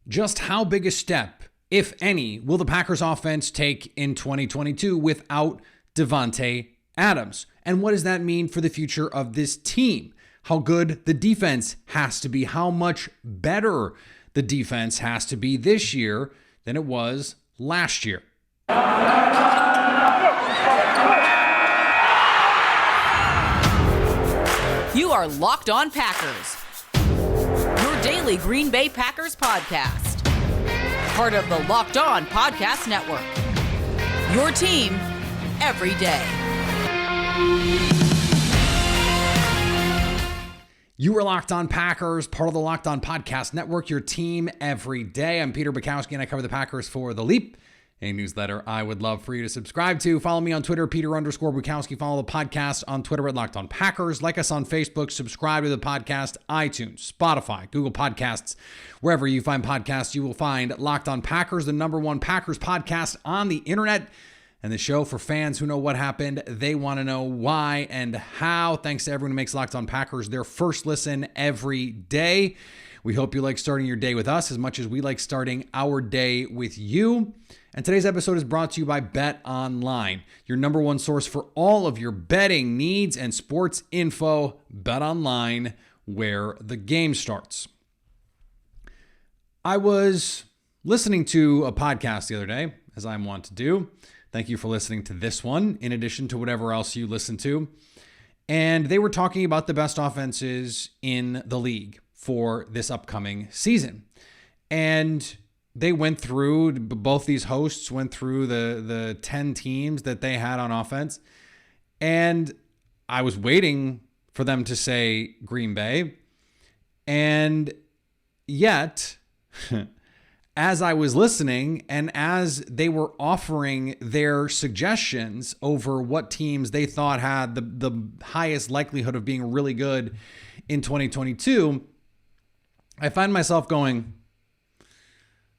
Just how big a step, if any, will the Packers offense take in 2022 without Davante Adams? And what does that mean for the future of this team? How good the defense has to be, how much better the defense has to be this year than it was last year. You are Locked On Packers, your daily Green Bay Packers podcast. Part of the Locked On Podcast Network, your team every day. You are Locked On Packers, part of the Locked On Podcast Network, your team every day. I'm Peter Bukowski, and I cover the Packers for The Leap, a newsletter I would love for you to subscribe to. Follow me on Twitter, Peter_Bukowski. Follow the podcast on Twitter at Locked On Packers. Like us on Facebook. Subscribe to the podcast, iTunes, Spotify, Google Podcasts. Wherever you find podcasts, you will find Locked On Packers, the #1 Packers podcast on the internet. And the show for fans who know what happened. They want to know why and how. Thanks to everyone who makes Locked On Packers their first listen every day. We hope you like starting your day with us as much as we like starting our day with you. And today's episode is brought to you by BetOnline, your #1 source for all of your betting needs and sports info. BetOnline, where the game starts. I was listening to a podcast the other day, as I'm wont to do. Thank you for listening to this one, in addition to whatever else you listen to. And they were talking about the best offenses in the league for this upcoming season. And they went through, both these hosts went through the 10 teams that they had on offense. And I was waiting for them to say Green Bay. And yet, as I was listening and as they were offering their suggestions over what teams they thought had the highest likelihood of being really good in 2022, I find myself going,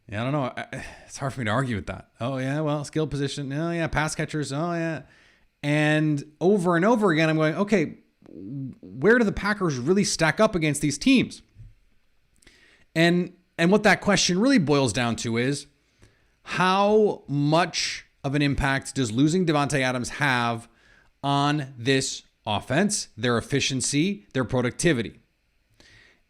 yeah, I don't know. It's hard for me to argue with that. Oh, yeah, well, skill position. Oh, yeah, pass catchers. Oh, yeah. And over again, I'm going, okay, where do the Packers really stack up against these teams? And what that question really boils down to is, how much of an impact does losing Davante Adams have on this offense, their efficiency, their productivity?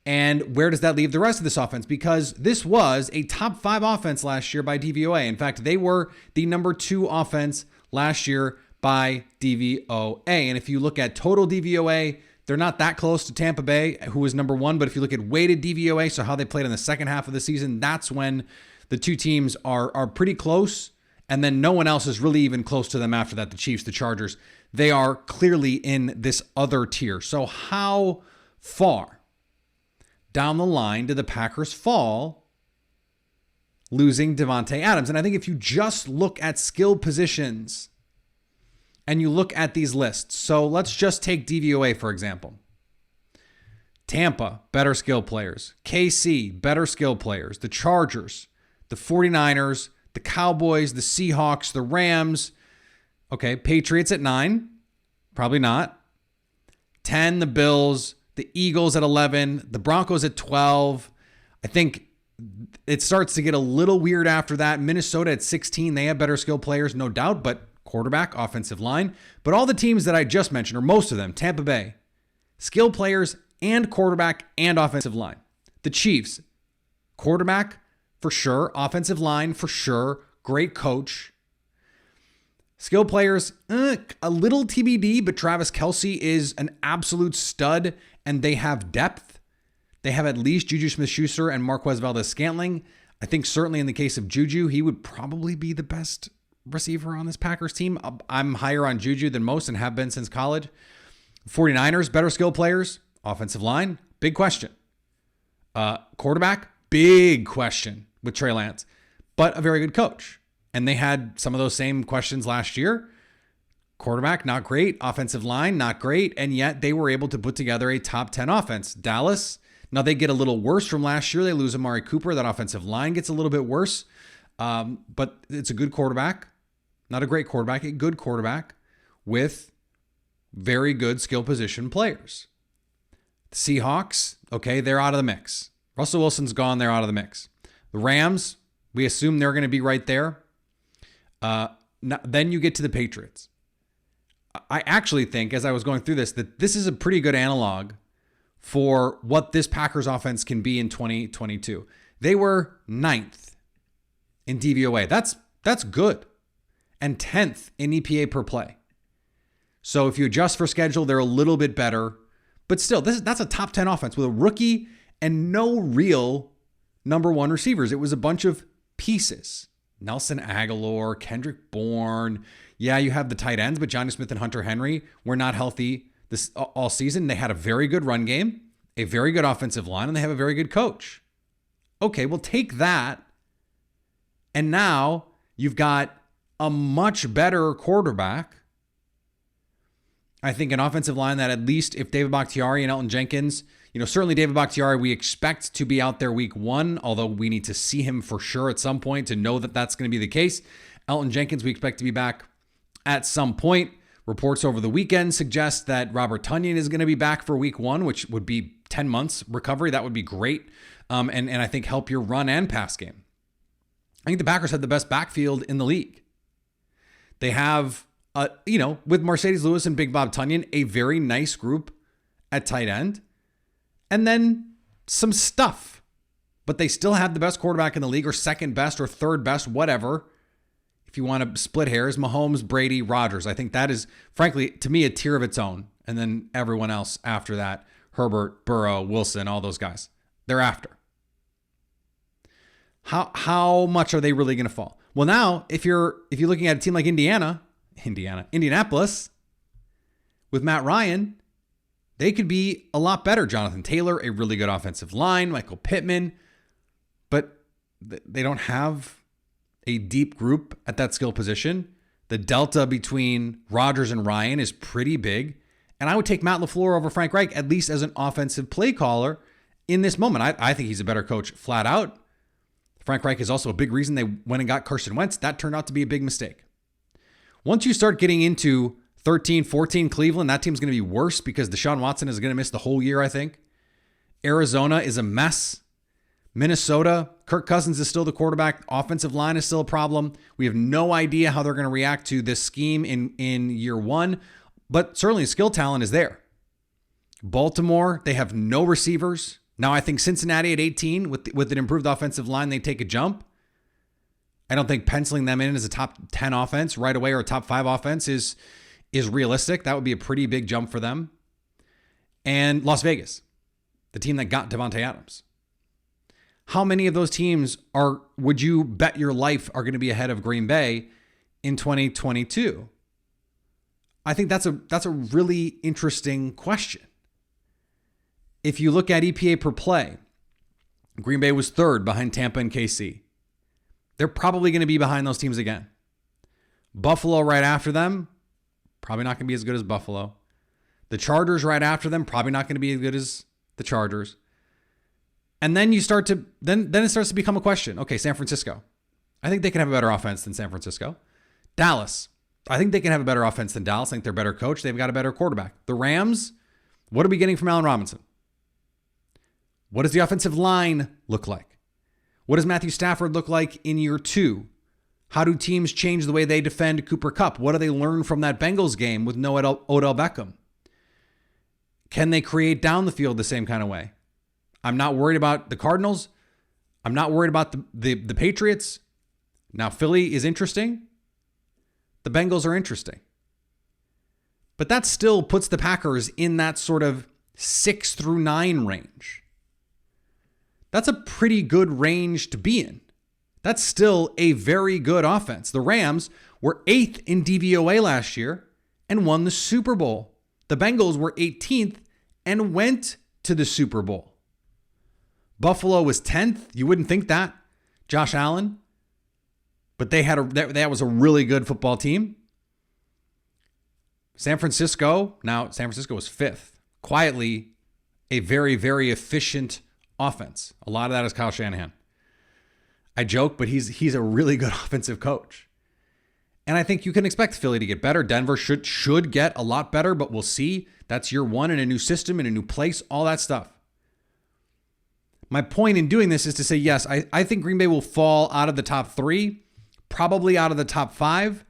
And where does that leave the rest of this offense? Because this was a top 5 offense last year by DVOA. In fact, they were the #2 offense last year by DVOA. And if you look at total DVOA, they're not that close to Tampa Bay, who was #1. But if you look at weighted DVOA, so how they played in the second half of the season, that's when the two teams are pretty close. And then no one else is really even close to them after that. The Chiefs, the Chargers, they are clearly in this other tier. So how far down the line did the Packers fall losing Davante Adams? And I think if you just look at skill positions and you look at these lists, so let's just take DVOA, for example. Tampa, better skill players. KC, better skill players. The Chargers, the 49ers, the Cowboys, the Seahawks, the Rams. Okay, Patriots at 9. Probably not. 10, the Bills. The Eagles at 11, the Broncos at 12. I think it starts to get a little weird after that. Minnesota at 16, they have better skill players, no doubt, but quarterback, offensive line. But all the teams that I just mentioned, or most of them, Tampa Bay, skill players and quarterback and offensive line. The Chiefs, quarterback for sure, offensive line for sure, great coach. Skill players, a little TBD, but Travis Kelce is an absolute stud, and they have depth. They have at least Juju Smith-Schuster and Marquez Valdes-Scantling. I think certainly in the case of Juju, he would probably be the best receiver on this Packers team. I'm higher on Juju than most and have been since college. 49ers, better skill players. Offensive line, big question. Quarterback, big question with Trey Lance, but a very good coach. And they had some of those same questions last year. Quarterback, not great. Offensive line, not great. And yet they were able to put together a top 10 offense. Dallas, now they get a little worse from last year. They lose Amari Cooper. That offensive line gets a little bit worse. But it's a good quarterback. Not a great quarterback, a good quarterback with very good skill position players. The Seahawks, okay, they're out of the mix. Russell Wilson's gone. They're out of the mix. The Rams, we assume they're going to be right there. Then you get to the Patriots. I actually think, as I was going through this, that this is a pretty good analog for what this Packers offense can be in 2022. They were 9th in DVOA. That's good. And 10th in EPA per play. So if you adjust for schedule, they're a little bit better. But still, that's a top 10 offense with a rookie and no real number one receivers. It was a bunch of pieces. Nelson Aguilar, Kendrick Bourne. Yeah, you have the tight ends, but Johnny Smith and Hunter Henry were not healthy this all season. They had a very good run game, a very good offensive line, and they have a very good coach. Okay, well, take that. And now you've got a much better quarterback. I think an offensive line that, at least if David Bakhtiari and Elton Jenkins, certainly David Bakhtiari, we expect to be out there week 1, although we need to see him for sure at some point to know that that's going to be the case. Elton Jenkins, we expect to be back at some point. Reports over the weekend suggest that Robert Tonyan is going to be back for week 1, which would be 10 months recovery. That would be great. And I think help your run and pass game. I think the Packers have the best backfield in the league. They have, with Mercedes Lewis and Big Bob Tonyan, a very nice group at tight end. And then some stuff. But they still have the best quarterback in the league, or second best, or third best, whatever. If you want to split hairs, Mahomes, Brady, Rodgers. I think that is, frankly, to me, a tier of its own. And then everyone else after that, Herbert, Burrow, Wilson, all those guys. They're after. How much are they really going to fall? Well, now, if you're looking at a team like Indianapolis, with Matt Ryan, they could be a lot better. Jonathan Taylor, a really good offensive line, Michael Pittman, but they don't have a deep group at that skill position. The delta between Rodgers and Ryan is pretty big. And I would take Matt LaFleur over Frank Reich, at least as an offensive play caller in this moment. I think he's a better coach flat out. Frank Reich is also a big reason they went and got Carson Wentz. That turned out to be a big mistake. Once you start getting into 13-14 Cleveland, that team's going to be worse because Deshaun Watson is going to miss the whole year, I think. Arizona is a mess. Minnesota, Kirk Cousins is still the quarterback. Offensive line is still a problem. We have no idea how they're going to react to this scheme in year 1, but certainly skill talent is there. Baltimore, they have no receivers. Now I think Cincinnati at 18 with an improved offensive line, they take a jump. I don't think penciling them in as a top 10 offense right away or a top 5 offense is realistic. That would be a pretty big jump for them. And Las Vegas, the team that got Davante Adams. How many of those teams would you bet your life are going to be ahead of Green Bay in 2022? I think that's a really interesting question. If you look at EPA per play, Green Bay was 3rd behind Tampa and KC. They're probably going to be behind those teams again. Buffalo right after them, probably not going to be as good as Buffalo. The Chargers right after them, probably not going to be as good as the Chargers. And then it starts to become a question. Okay, San Francisco. I think they can have a better offense than San Francisco. Dallas. I think they can have a better offense than Dallas. I think they're a better coach. They've got a better quarterback. The Rams, what are we getting from Allen Robinson? What does the offensive line look like? What does Matthew Stafford look like in year 2? How do teams change the way they defend Cooper Kupp? What do they learn from that Bengals game with no Odell Beckham? Can they create down the field the same kind of way? I'm not worried about the Cardinals. I'm not worried about the Patriots. Now, Philly is interesting. The Bengals are interesting. But that still puts the Packers in that sort of 6 through 9 range. That's a pretty good range to be in. That's still a very good offense. The Rams were 8th in DVOA last year and won the Super Bowl. The Bengals were 18th and went to the Super Bowl. Buffalo was 10th. You wouldn't think that. Josh Allen. But that was a really good football team. San Francisco was 5th. Quietly, a very, very efficient offense. A lot of that is Kyle Shanahan. I joke, but he's a really good offensive coach. And I think you can expect Philly to get better. Denver should get a lot better, but we'll see. That's year 1 in a new system, in a new place, all that stuff. My point in doing this is to say, yes, I think Green Bay will fall out of the top 3, probably out of the top 5.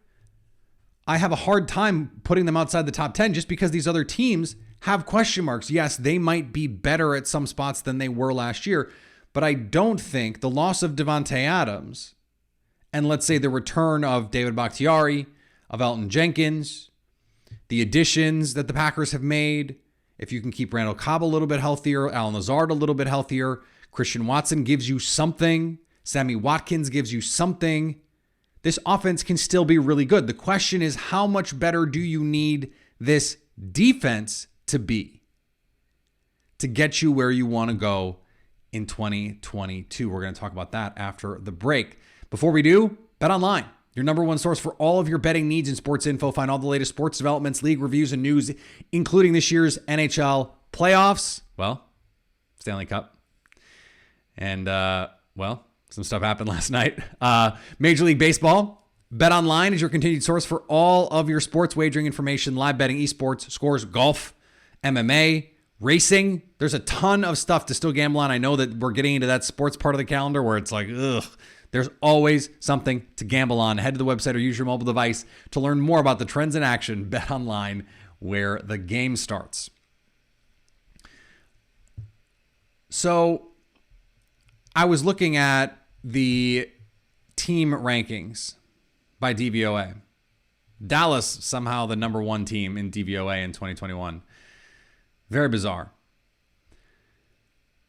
I have a hard time putting them outside the top 10 just because these other teams have question marks. Yes, they might be better at some spots than they were last year, but I don't think the loss of Davante Adams and let's say the return of David Bakhtiari, of Elton Jenkins, the additions that the Packers have made, if you can keep Randall Cobb a little bit healthier, Allen Lazard a little bit healthier, Christian Watson gives you something, Sammy Watkins gives you something, this offense can still be really good. The question is, how much better do you need this defense to be to get you where you want to go in 2022? We're going to talk about that after the break. Before we do, BetOnline, your number one source for all of your betting needs and sports info. Find all the latest sports developments, league reviews, and news, including this year's NHL playoffs. Well, Stanley Cup. And, some stuff happened last night. Major League Baseball. BetOnline is your continued source for all of your sports wagering information, live betting, esports, scores, golf, MMA, racing. There's a ton of stuff to still gamble on. I know that we're getting into that sports part of the calendar where it's like, ugh. There's always something to gamble on. Head to the website or use your mobile device to learn more about the trends in action. BetOnline, where the game starts. So I was looking at the team rankings by DVOA. Dallas, somehow the number 1 team in DVOA in 2021. Very bizarre.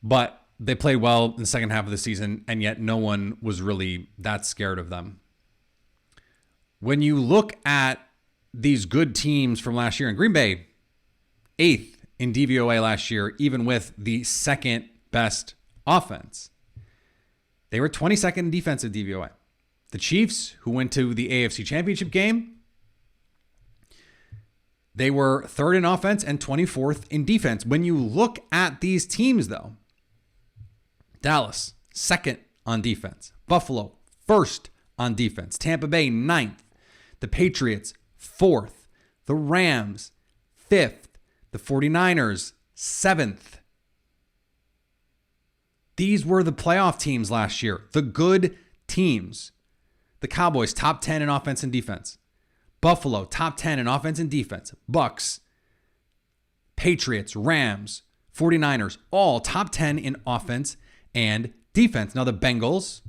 But they played well in the second half of the season, and yet no one was really that scared of them. When you look at these good teams from last year, and Green Bay, 8th in DVOA last year, even with the second best offense. They were 22nd in defensive DVOA. The Chiefs, who went to the AFC Championship game, they were 3rd in offense and 24th in defense. When you look at these teams, though, Dallas, 2nd on defense. Buffalo, 1st on defense. Tampa Bay, 9th. The Patriots, 4th. The Rams, 5th. The 49ers, 7th. These were the playoff teams last year. The good teams. The Cowboys, top 10 in offense and defense. Buffalo, top 10 in offense and defense. Bucks, Patriots, Rams, 49ers, all top 10 in offense and defense. Now the Bengals,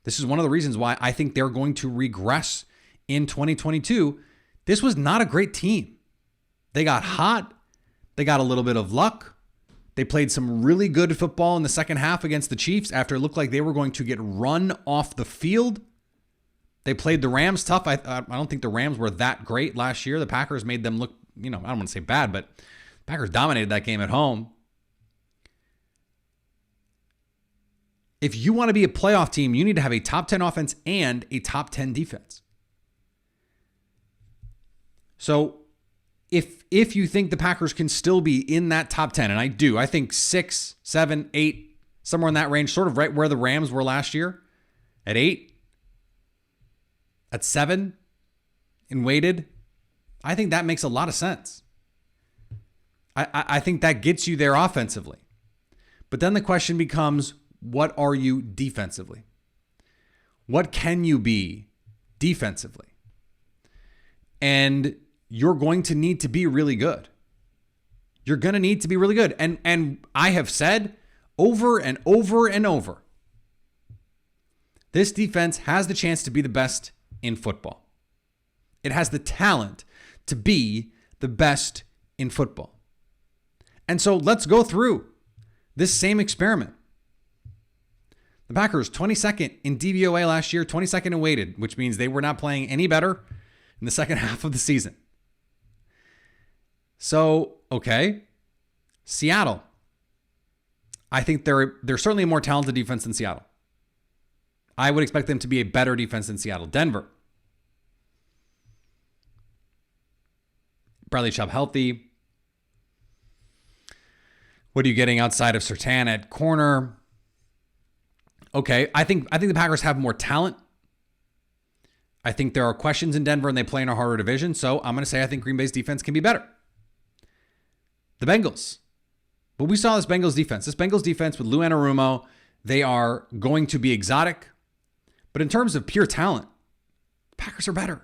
this is one of the reasons why I think they're going to regress in 2022. This was not a great team. They got hot. They got a little bit of luck. They played some really good football in the second half against the Chiefs after it looked like they were going to get run off the field. They played the Rams tough. I don't think the Rams were that great last year. The Packers made them look, I don't want to say bad, but the Packers dominated that game at home. If you want to be a playoff team, you need to have a top 10 offense and a top 10 defense. So if you think the Packers can still be in that top 10, and I do, I think 6, 7, 8, somewhere in that range, sort of right where the Rams were last year, at 8, at 7, and weighted, I think that makes a lot of sense. I think that gets you there offensively. But then the question becomes, what are you defensively? What can you be defensively? And you're going to need to be really good. You're going to need to be really good. And I have said over and over and over, this defense has the chance to be the best in football. It has the talent to be the best in football. And so let's go through this same experiment. The Packers, 22nd in DVOA last year, 22nd in weighted, which means they were not playing any better in the second half of the season. So, okay. Seattle. I think they're certainly a more talented defense than Seattle. I would expect them to be a better defense than Seattle. Denver. Bradley Chubb healthy. What are you getting outside of Surtain at corner? Okay, I think the Packers have more talent. I think there are questions in Denver and they play in a harder division. So I'm going to say I think Green Bay's defense can be better. The Bengals. But we saw this Bengals defense. This Bengals defense with Lou Anarumo, they are going to be exotic. But in terms of pure talent, the Packers are better.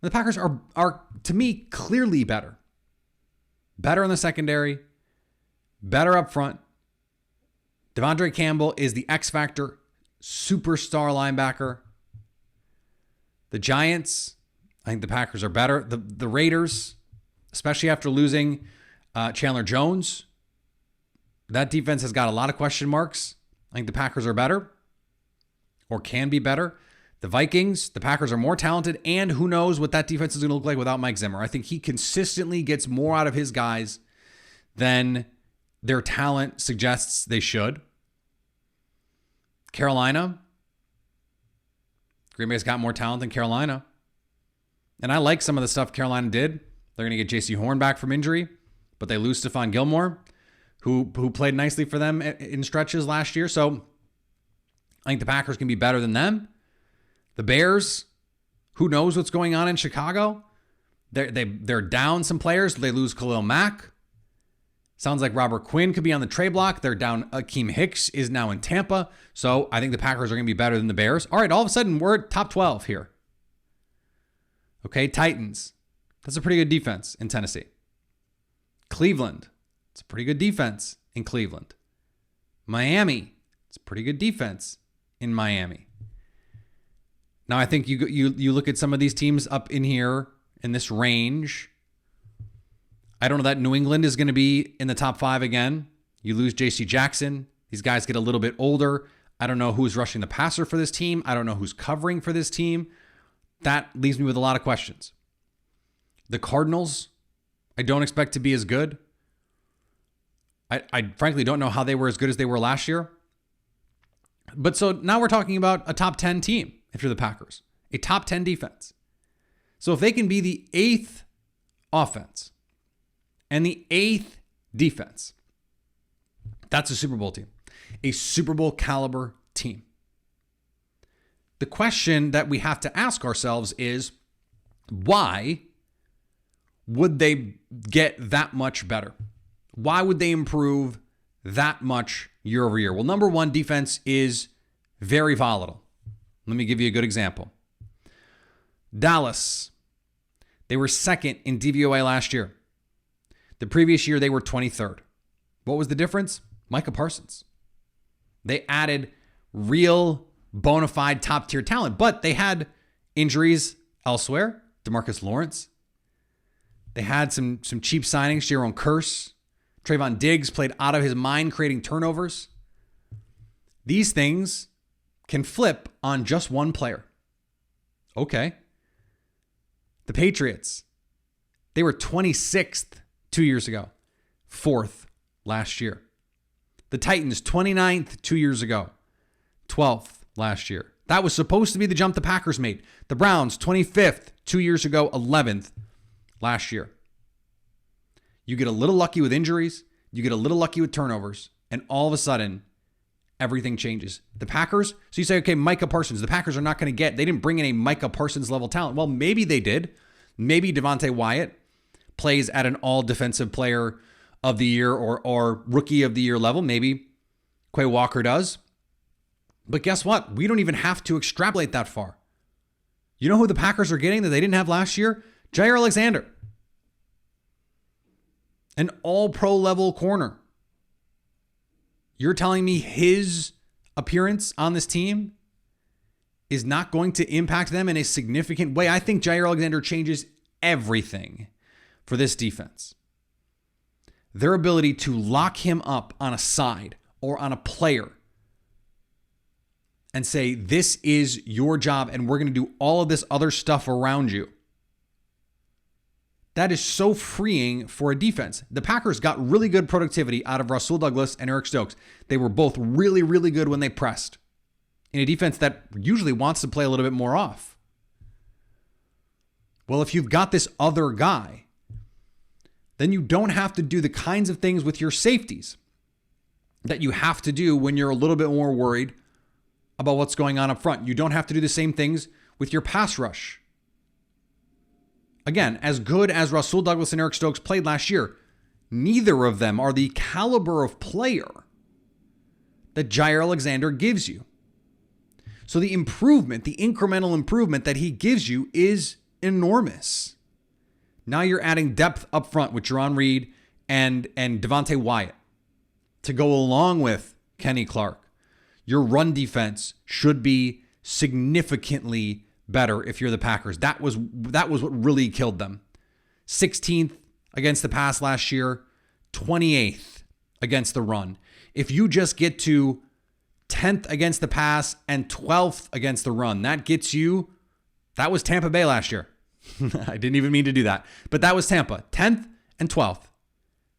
The Packers are to me, clearly better. Better in the secondary, better up front. Devondre Campbell is the X factor, superstar linebacker. The Giants, I think the Packers are better. The Raiders, especially after losing Chandler Jones, that defense has got a lot of question marks. I think the Packers are better or can be better. The Vikings, the Packers are more talented, and who knows what that defense is going to look like without Mike Zimmer. I think he consistently gets more out of his guys than their talent suggests they should. Carolina, Green Bay's got more talent than Carolina. And I like some of the stuff Carolina did. They're going to get J.C. Horn back from injury, but they lose Stephon Gilmore, who played nicely for them in stretches last year. So I think the Packers can be better than them. The Bears, who knows what's going on in Chicago? They're down some players. They lose Khalil Mack. Sounds like Robert Quinn could be on the trade block. They're down. Akeem Hicks is now in Tampa. So I think the Packers are going to be better than the Bears. All right, all of a sudden, we're at top 12 here. Okay, Titans. That's a pretty good defense in Tennessee. Cleveland. It's a pretty good defense in Cleveland. Miami. It's a pretty good defense in Miami. Now, I think you look at some of these teams up in here in this range. I don't know that New England is going to be in the top 5 again. You lose J.C. Jackson. These guys get a little bit older. I don't know who's rushing the passer for this team. I don't know who's covering for this team. That leaves me with a lot of questions. The Cardinals, I don't expect to be as good. I frankly don't know how they were as good as they were last year. But so now we're talking about a top 10 team if you're the Packers. A top 10 defense. So if they can be the 8th offense and the 8th defense, that's a Super Bowl team. A Super Bowl caliber team. The question that we have to ask ourselves is, why would they get that much better? Why would they improve that much year over year? Well, number one, defense is very volatile. Let me give you a good example. Dallas, they were second in DVOA last year. The previous year, they were 23rd. What was the difference? Micah Parsons. They added real bona fide top tier talent, but they had injuries elsewhere. DeMarcus Lawrence. They had some cheap signings. Jerome Kearse. Trayvon Diggs played out of his mind, creating turnovers. These things can flip on just one player. Okay. The Patriots, they were 26th 2 years ago, 4th last year. The Titans, 29th 2 years ago, 12th last year. That was supposed to be the jump the Packers made. The Browns, 25th 2 years ago, 11th last year. You get a little lucky with injuries, you get a little lucky with turnovers, and all of a sudden, everything changes. The Packers, so you say, okay, Micah Parsons, the Packers are not going to they didn't bring in a Micah Parsons level talent. Well, maybe they did. Maybe Devontae Wyatt plays at an all defensive player of the year or rookie of the year level. Maybe Quay Walker does. But guess what? We don't even have to extrapolate that far. You know who the Packers are getting that they didn't have last year? Jair Alexander. An all-pro level corner. You're telling me his appearance on this team is not going to impact them in a significant way? I think Jair Alexander changes everything for this defense. Their ability to lock him up on a side or on a player and say, this is your job and we're going to do all of this other stuff around you. That is so freeing for a defense. The Packers got really good productivity out of Rasul Douglas and Eric Stokes. They were both really, really good when they pressed in a defense that usually wants to play a little bit more off. Well, if you've got this other guy, then you don't have to do the kinds of things with your safeties that you have to do when you're a little bit more worried about what's going on up front. You don't have to do the same things with your pass rush. Again, as good as Rasul Douglas and Eric Stokes played last year, neither of them are the caliber of player that Jair Alexander gives you. So the improvement, the incremental improvement that he gives you is enormous. Now you're adding depth up front with Jerron Reed and Davante Wyatt to go along with Kenny Clark. Your run defense should be significantly better if you're the Packers. That was what really killed them. 16th against the pass last year, 28th against the run. If you just get to 10th against the pass and 12th against the run, that was Tampa Bay last year. I didn't even mean to do that, but that was Tampa, 10th and 12th.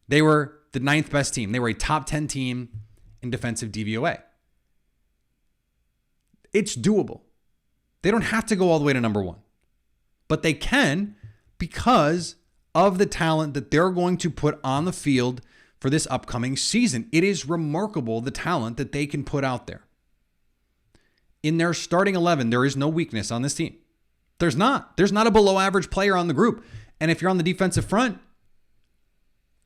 They were the 9th best team. They were a top 10 team in defensive DVOA. It's doable. They don't have to go all the way to number 1, but they can because of the talent that they're going to put on the field for this upcoming season. It is remarkable the talent that they can put out there. In their starting 11, there is no weakness on this team. There's not a below average player on the group. And if you're on the defensive front,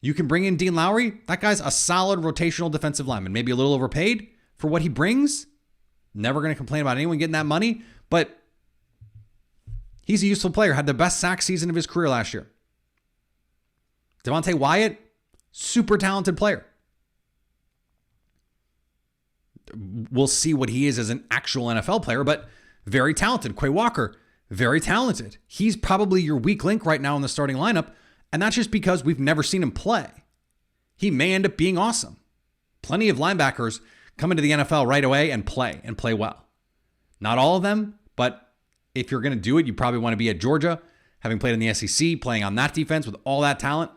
you can bring in Dean Lowry. That guy's a solid rotational defensive lineman, maybe a little overpaid for what he brings. Never going to complain about anyone getting that money, but he's a useful player. Had the best sack season of his career last year. Davante Wyatt, super talented player. We'll see what he is as an actual NFL player, but very talented. Quay Walker, very talented. He's probably your weak link right now in the starting lineup, and that's just because we've never seen him play. He may end up being awesome. Plenty of linebackers come into the NFL right away and play well. Not all of them, but if you're going to do it, you probably want to be at Georgia, having played in the SEC, playing on that defense with all that talent.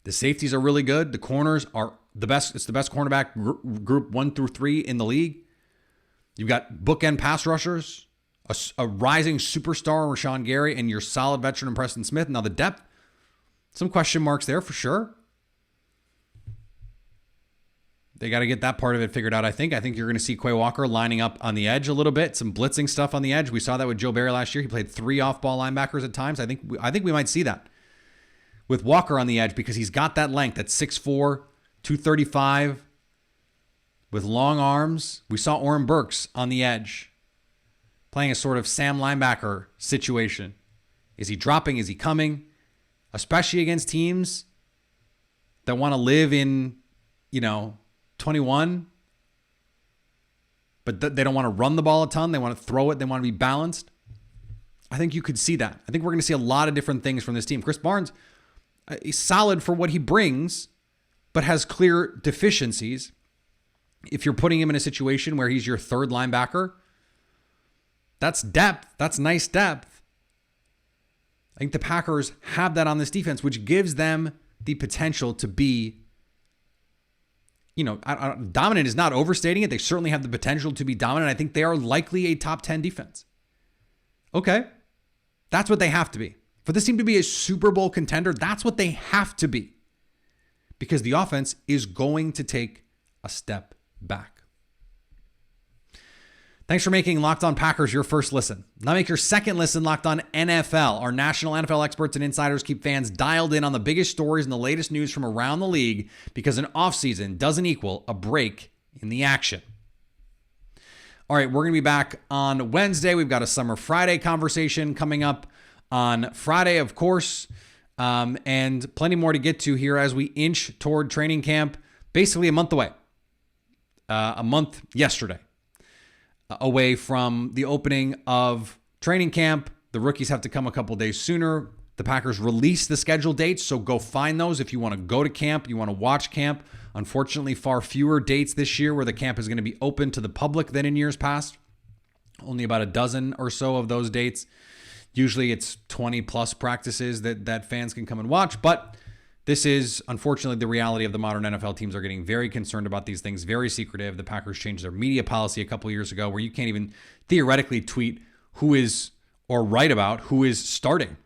The safeties are really good. The corners are the best. It's the best cornerback group 1 through 3 in the league. You've got bookend pass rushers, a rising superstar in Rashawn Gary, and your solid veteran in Preston Smith. Now the depth, some question marks there for sure. They got to get that part of it figured out, I think. I think you're going to see Quay Walker lining up on the edge a little bit, some blitzing stuff on the edge. We saw that with Joe Barry last year. He played 3 off-ball linebackers at times. I think we might see that with Walker on the edge because he's got that length at 6'4", 235, with long arms. We saw Oren Burks on the edge playing a sort of Sam linebacker situation. Is he dropping? Is he coming? Especially against teams that want to live in, 21, but they don't want to run the ball a ton. They want to throw it. They want to be balanced. I think you could see that. I think we're going to see a lot of different things from this team. Chris Barnes is solid for what he brings, but has clear deficiencies. If you're putting him in a situation where he's your third linebacker, that's depth. That's nice depth. I think the Packers have that on this defense, which gives them the potential to be, dominant is not overstating it. They certainly have the potential to be dominant. I think they are likely a top 10 defense. Okay. That's what they have to be. For this team to be a Super Bowl contender, that's what they have to be. Because the offense is going to take a step back. Thanks for making Locked On Packers your first listen. Now make your second listen Locked On NFL. Our national NFL experts and insiders keep fans dialed in on the biggest stories and the latest news from around the league because an offseason doesn't equal a break in the action. All right, we're going to be back on Wednesday. We've got a Summer Friday conversation coming up on Friday, of course, and plenty more to get to here as we inch toward training camp, basically a month away. A month yesterday. Away from the opening of training camp. The rookies have to come a couple days sooner. The Packers release the scheduled dates, so go find those if you want to go to camp, you want to watch camp. Unfortunately, far fewer dates this year where the camp is going to be open to the public than in years past. Only about a dozen or so of those dates. Usually it's 20 plus practices that fans can come and watch, but this is, unfortunately, the reality of the modern NFL. Teams are getting very concerned about these things, very secretive. The Packers changed their media policy a couple years ago where you can't even theoretically tweet who is, or write about who is starting,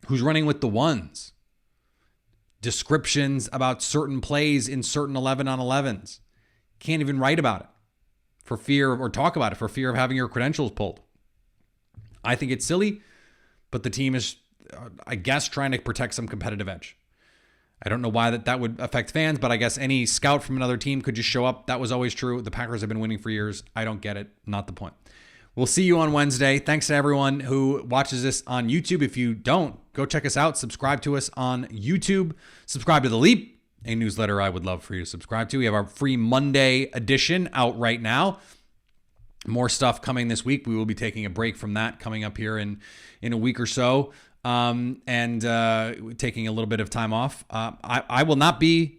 who's running with the ones, descriptions about certain plays in certain 11-on-11s. Can't even write about it for fear, or talk about it for fear of having your credentials pulled. I think it's silly, but the team is I guess, trying to protect some competitive edge. I don't know why that would affect fans, but I guess any scout from another team could just show up. That was always true. The Packers have been winning for years. I don't get it. Not the point. We'll see you on Wednesday. Thanks to everyone who watches this on YouTube. If you don't, go check us out. Subscribe to us on YouTube. Subscribe to The Leap, a newsletter I would love for you to subscribe to. We have our free Monday edition out right now. More stuff coming this week. We will be taking a break from that coming up here in a week or so. And taking a little bit of time off. I will not be,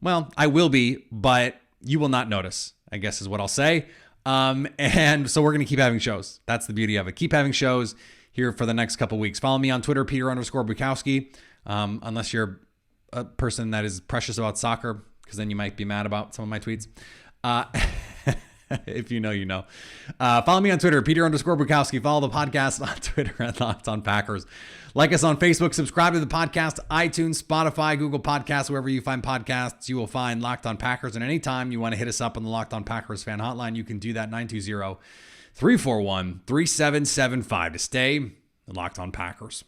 well, I will be, but you will not notice, I guess is what I'll say. And so we're going to keep having shows. That's the beauty of it. Keep having shows here for the next couple weeks. Follow me on Twitter, Peter_Bukowski. Unless you're a person that is precious about soccer, because then you might be mad about some of my tweets. If you know, you know. Follow me on Twitter, Peter_Bukowski. Follow the podcast on Twitter at Locked On Packers. Like us on Facebook. Subscribe to the podcast, iTunes, Spotify, Google Podcasts, wherever you find podcasts, you will find Locked On Packers. And anytime you want to hit us up on the Locked On Packers fan hotline, you can do that 920-341-3775 to stay Locked On Packers.